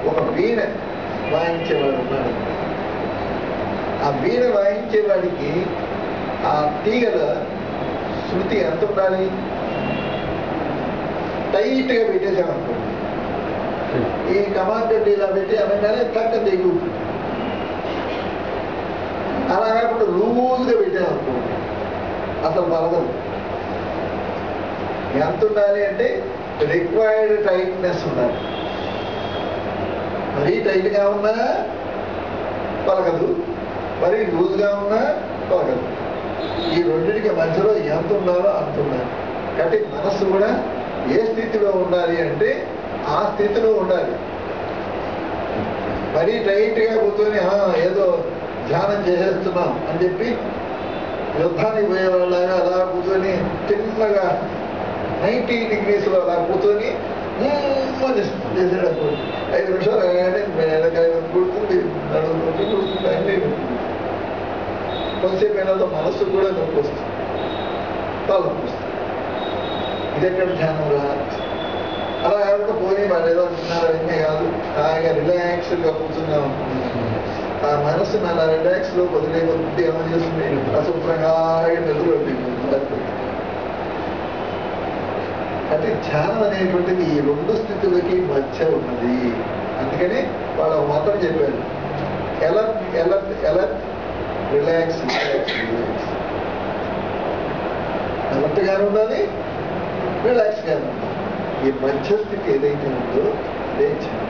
ఒక వీణ వాయించేవాడు ఉన్నాడు. ఆ వీణ వాయించేవాడికి ఆ తీగల శృతి ఎంత ఉండాలి? టైట్గా పెట్టేసామనుకోండి, ఈ కమాన్ గడ్డి ఇలా పెట్టి అనగానే తక్కువ దిగు. అలా కాకుండా లూజ్గా పెట్టామనుకోండి అసలు పలకదు. ఎంత ఉండాలి అంటే రిక్వైర్డ్ టైట్నెస్ ఉండాలి. మరీ టైట్గా ఉన్నా పలకదు, మరీ లూజ్గా ఉన్నా పలకదు. ఈ రెండింటికి మధ్యలో ఎంత ఉండాలో అంత ఉండాలి. కాబట్టి మనస్సు కూడా ఏ స్థితిలో ఉండాలి అంటే ఆ స్థితిలో ఉండాలి. మరీ టైట్గా కూర్చొని ఏదో ధ్యానం చేసేస్తున్నాం అని చెప్పి యుద్ధానికి పోయేవాళ్ళగా అలా కూర్చొని చిన్నగా 90 degreesలో అలా కూర్చొని చేసేటప్పుడు 5 నిమిషాలు కానీ కుడుతుంది, నడుము కుడుతుంది, అన్నీ కొంతసేపు అయినా మనస్సు కూడా నొప్పి వస్తుంది, తలనొప్పి వస్తుంది. ఇది ఎక్కడ ధ్యానం రా? అలా కాకుండా పోయి వాళ్ళు ఏదో అంటున్నారు అవన్నీ కాదు, హాయిగా రిలాక్స్డ్గా కూర్చున్నాం అనుకుంటున్నాను. ఆ మనస్సును అలా రిలాక్స్లో వదిలే కొద్ది ఏమని చేస్తుంది, అశుభ్రంగా నిద్రపోతుంది. అంటే ధ్యానం అనేటువంటిది ఈ రెండు స్థితులకి మధ్య ఉన్నది. అందుకని వాళ్ళు మాత్రం చెప్పారు, alert alert alert, relax relax relax. ఎలర్ట్గానే ఉండాలి, రిలాక్స్గానే ఉండాలి. ఈ మధ్యస్థితి ఏదైతే ఉందో అదే ధ్యానం.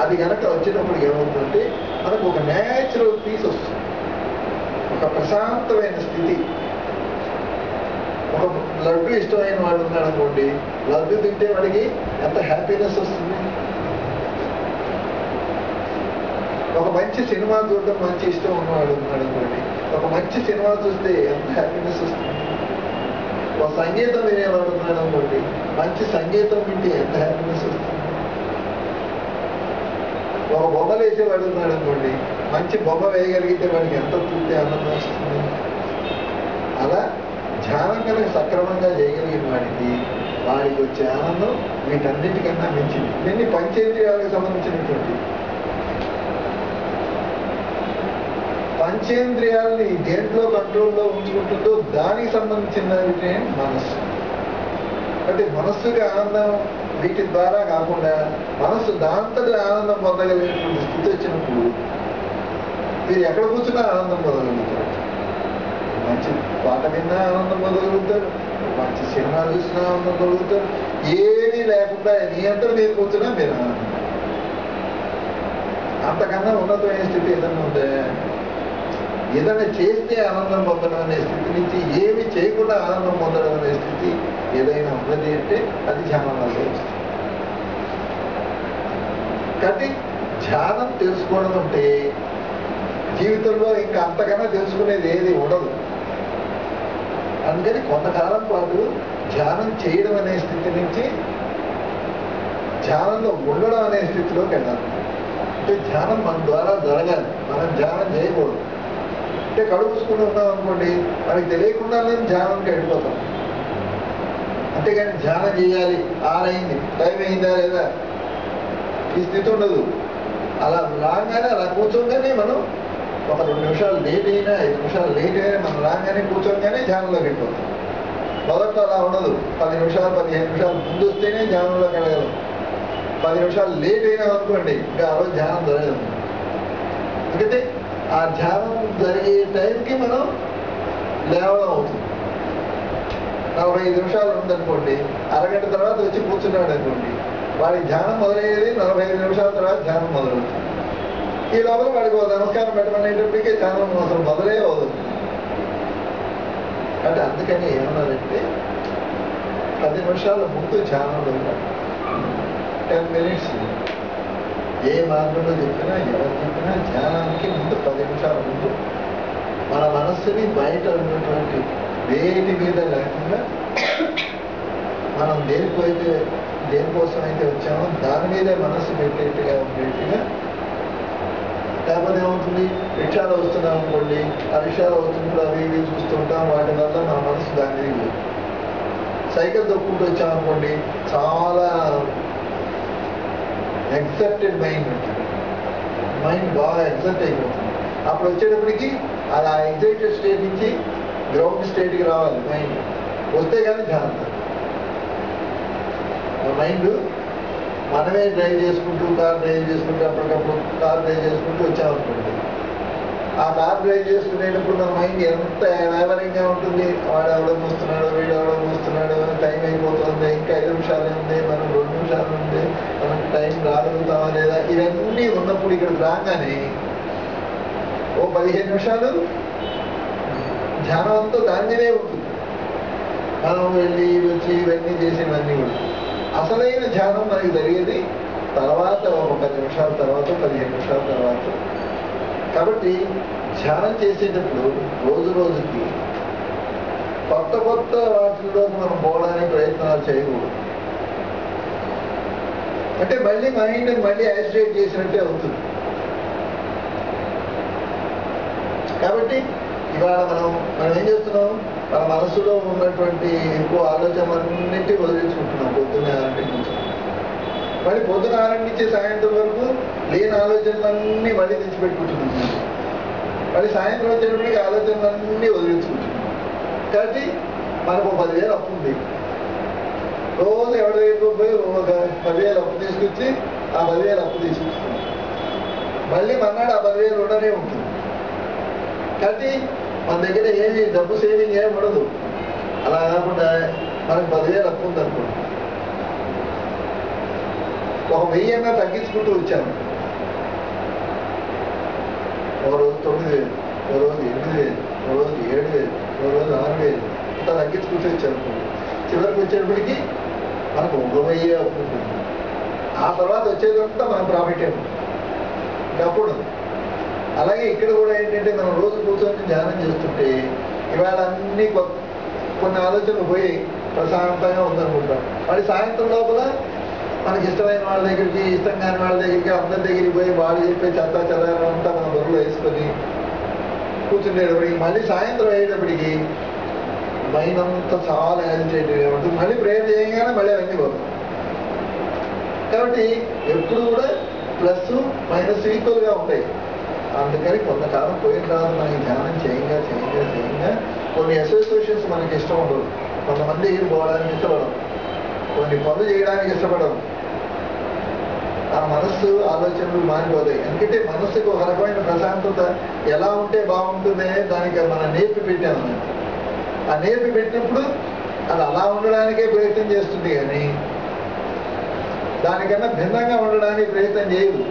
అది కనుక వచ్చినప్పుడు ఏమవుతుందంటే మనకు ఒక న్యాచురల్ పీస్ వస్తుంది, ఒక ప్రశాంతమైన స్థితి. ఒక లడ్డు ఇష్టమైన వాడు ఉన్నాడు అనుకోండి, లడ్డు తింటే వాడికి ఎంత హ్యాపీనెస్ వస్తుంది. ఒక మంచి సినిమా చూడటం మంచి ఇష్టం ఉన్నవాడు ఉన్నాడు అనుకోండి, ఒక మంచి సినిమా చూస్తే ఎంత హ్యాపీనెస్ వస్తుంది. ఒక సంగీతం వినేవాడు ఉన్నాడు అనుకోండి, మంచి సంగీతం వింటే ఎంత హ్యాపీనెస్ వస్తుంది. ఒక బొమ్మలు వేసేవాడు ఉన్నాడు అనుకోండి, మంచి బొమ్మ వేయగలిగితే వాడికి ఎంత తృప్తి ఆనందం వస్తుంది. అలా ధ్యానం కనుక సక్రమంగా చేయగలిగిన వాడికి వచ్చే ఆనందం వీటన్నిటికన్నా మించింది. ఇవన్నీ పంచేంద్రియాలకు సంబంధించినటువంటి. పంచేంద్రియాలని దేంట్లో కంట్రోల్లో ఉంచుకుంటుందో దానికి సంబంధించినది మనస్సు. అంటే మనస్సుకి ఆనందం వీటి ద్వారా కాకుండా మనస్సు దాంతటి ఆనందం పొందగలిగినటువంటి స్థితి వచ్చినప్పుడు మీరు ఎక్కడ కూర్చున్నా ఆనందం పొందగలుగుతారు. మంచి పాట విన్నా ఆనందం పొందగలుగుతారు, మంచి సినిమా చూసినా ఆనందం పొందగలుగుతారు. ఏమీ లేకుండా నీ అంతా మీరు కూర్చున్నా మీరు ఆనందం. అంతకన్నా ఉన్నతమైన స్థితి ఏదన్నా ఉంటే, ఏదైనా చేస్తే ఆనందం పొందడం అనే స్థితి నుంచి ఏమి చేయకుండా ఆనందం పొందడం అనే స్థితి ఏదైనా ఉన్నది అంటే అది ధ్యానం వల్ల వస్తుంది. కాబట్టి ధ్యానం తెలుసుకోవడం అంటే జీవితంలో ఇంకా అంతకన్నా తెలుసుకునేది ఏది ఉండదు. అందుకని కొంతకాలం పాటు ధ్యానం చేయడం అనే స్థితి నుంచి ధ్యానంలో ఉండడం అనే స్థితిలోకి వెళ్ళాలి. అంటే ధ్యానం మన ద్వారా జరగాలి, మనం ధ్యానం చేయకూడదు. అంటే కడుపుసుకుని ఉన్నాం అనుకోండి, మనకి తెలియకుండానే ధ్యానంకి వెళ్ళిపోతాం. అంతేగాని ధ్యానం చేయాలి, 6 అయింది, టైం అయిందా లేదా ఈ స్థితి ఉండదు. అలా రాగానే అలా కూర్చోగానే మనం ఒక 2 నిమిషాలు లేట్ అయినా 5 నిమిషాలు లేట్ అయినా మనం రాగానే కూర్చోగానే ధ్యానంలోకి వెళ్ళిపోతాం. మొదట్లో అలా ఉండదు. 10 నిమిషాలు 15 నిమిషాలు ముందు వస్తేనే ధ్యానంలోకి వెళ్ళగలం. 10 నిమిషాలు లేట్ అయినా అనుకోండి ఇంకా ఆ రోజు ధ్యానం జరగదు. ఎందుకంటే ఆ ధ్యానం జరిగే టైంకి మనం లేవడం అవుతుంది. 45 నిమిషాలు ఉందనుకోండి, అరగంట తర్వాత వచ్చి కూర్చున్నాడు అనుకోండి, వాడి ధ్యానం మొదలయ్యేది 45 నిమిషాల తర్వాత ధ్యానం మొదలవుతుంది. ఈ లోపల వాడికి ఒక నమస్కారం పెట్టమనేటప్పటికే ధ్యానం అసలు మొదలే అవుతుంది. అంటే అందుకని ఏమన్నారంటే 10 నిమిషాల ముందు ధ్యానంలో 10 minutes ఏ మార్గంలో చెప్పినా ఎవరు చెప్పినా ధ్యానానికి ముందు 10 నిమిషాల ముందు మన మనస్సుని బయట ఉన్నటువంటి వేటి మీద లేకుండా మనం దేనికోసం అయితే వచ్చామో దాని మీదే మనస్సు పెట్టేట్టుగా ఉండేట్టుగా. లేకపోతే ఏమవుతుంది, రిక్షాలో వస్తున్నాం అనుకోండి, ఆ రిక్షాలో వస్తున్నప్పుడు అవి ఇవి చూస్తుంటాం, వాటి వల్ల మన మనసు దాని మీద లేదు. సైకిల్ తొక్కుంటూ వచ్చామనుకోండి, చాలా ఎగ్జర్టెడ్ మైండ్ ఉంటుంది. మైండ్ బాగా ఎగ్జర్ట్ అయిపోతుంది. అప్పుడు వచ్చేటప్పటికి అది ఆ ఎగ్జైటెడ్ స్టేట్ నుంచి గ్రౌండ్ స్టేట్కి రావాలి మైండ్. వస్తే కానీ ధ్యానం. మైండ్ మనమే డ్రైవ్ చేసుకుంటూ కార్ డ్రైవ్ చేసుకుంటూ అప్పటికప్పుడు కార్ డ్రైవ్ చేసుకుంటూ వచ్చామనుకోండి, ఆ కార్ డ్రైవ్ చేసుకునేటప్పుడు మన మైండ్ ఎంత వైవరింగ్గా ఉంటుంది. వాడు ఎవడం వస్తున్నాడు, వీడు ఎవడం వస్తున్నాడు, టైం అయిపోతుంది, ఇంకా 5 నిమిషాలు ఉంది, మనం 2 నిమిషాలు ఉంది, మనకు టైం రాగలుగుతామా లేదా, ఇవన్నీ ఉన్నప్పుడు ఇక్కడికి రాగానే ఓ 15 నిమిషాలు ధ్యానం అంతా దాని మీదే ఉంటుంది. మనం వెళ్ళి వచ్చి ఇవన్నీ చేసినవన్నీ కూడా అసలైన ధ్యానం మనకి జరిగేది తర్వాత ఒక 10 నిమిషాల తర్వాత, 15 నిమిషాల తర్వాత. కాబట్టి ధ్యానం చేసేటప్పుడు రోజు రోజుకి కొత్త కొత్త వాటిల్లోకి మనం పోవడానికి ప్రయత్నాలు చేయకూడదు. అంటే మళ్ళీ మైండ్ మళ్ళీ యాజిటేట్ చేసినట్టే అవుతుంది. కాబట్టి ఇవాళ మనం ఏం చేస్తున్నాం, మన మనసులో ఉన్నటువంటి ఎక్కువ ఆలోచనలన్నింటినీ వదిలించుకుంటున్నాం పొద్దున్నే 6 నుంచి. మళ్ళీ పొద్దున 6 నుంచి సాయంత్రం వరకు లేని ఆలోచనలన్నీ మళ్ళీ తెచ్చిపెట్టుకుంటున్నాం. మళ్ళీ సాయంత్రం వచ్చేటప్పటికి ఆలోచనలన్నీ వదిలించుకుంటున్నాం. కాబట్టి మనకు 10,000 అప్పు ఉంది. రోజు ఎవరి దగ్గరకు పోయి ఒక 10,000 అప్పు తీసుకొచ్చి ఆ 10,000 అప్పు తీసుకొస్తున్నాం. మళ్ళీ మన్నాడు ఆ 10,000 ఉండనే ఉంటుంది. కాబట్టి మన దగ్గర ఏమి డబ్బు సేవింగ్ ఏమి ఉండదు. అలా కాకుండా మనకు 10,000 అప్పు ఉందనుకోండి, ఒక 1000 తగ్గించుకుంటూ వచ్చాము. ఒక రోజు 9,000, ఒక రోజు 8,000, ఒక రోజు 7,000, ఒక రోజు 6,000 ఇట్లా తగ్గించుకుంటూ వచ్చాము. చివరికి వచ్చేటప్పటికి మనకు 1,000 అప్పు ఉంటుంది. ఆ తర్వాత వచ్చేదంతా మన ప్రాఫిట్ ఏమి అప్పుడు. అలాగే ఇక్కడ కూడా ఏంటంటే మనం రోజు కూర్చొని ధ్యానం చేస్తుంటే ఇవాళ అన్ని కొన్ని ఆలోచనలు పోయి ప్రశాంతంగా ఉందనుకుంటాం. మళ్ళీ సాయంత్రం లోపల మనకి ఇష్టమైన వాళ్ళ దగ్గరికి, ఇష్టం కాని వాళ్ళ దగ్గరికి, అందరి దగ్గరికి పోయి వాళ్ళు చెప్పే చెదారం అంతా మన బుర్రలో వేసుకొని కూర్చుండేటప్పటికి మళ్ళీ సాయంత్రం అయ్యేటప్పటికి మైండ్ అంతా చాలా యాజిటేటెడ్గా ఉంటుంది. మళ్ళీ ప్రేయర్ చేయగానే మళ్ళీ అవన్నీ పోతాం. కాబట్టి ఎప్పుడు కూడా ప్లస్ మైనస్ ఈక్వల్గా ఉంటాయి. అందుకని కొంతకాలం పోయిన తర్వాత మనకి ధ్యానం చేయంగా కొన్ని అసోసియేషన్స్ మనకి ఇష్టం ఉండవు. కొంతమంది పోవడానికి ఇష్టపడరు, కొన్ని పనులు చేయడానికి ఇష్టపడరు. ఆ మనస్సు ఆలోచనలు మారిపోతాయి. ఎందుకంటే మనస్సుకు ఒక రకమైన ప్రశాంతత ఎలా ఉంటే బాగుంటుంది దానికి మనం నేర్పి పెట్టాము. ఆ నేర్పి పెట్టినప్పుడు అది అలా ఉండడానికే ప్రయత్నం చేస్తుంది, కానీ దానికన్నా భిన్నంగా ఉండడానికి ప్రయత్నం చేయదు.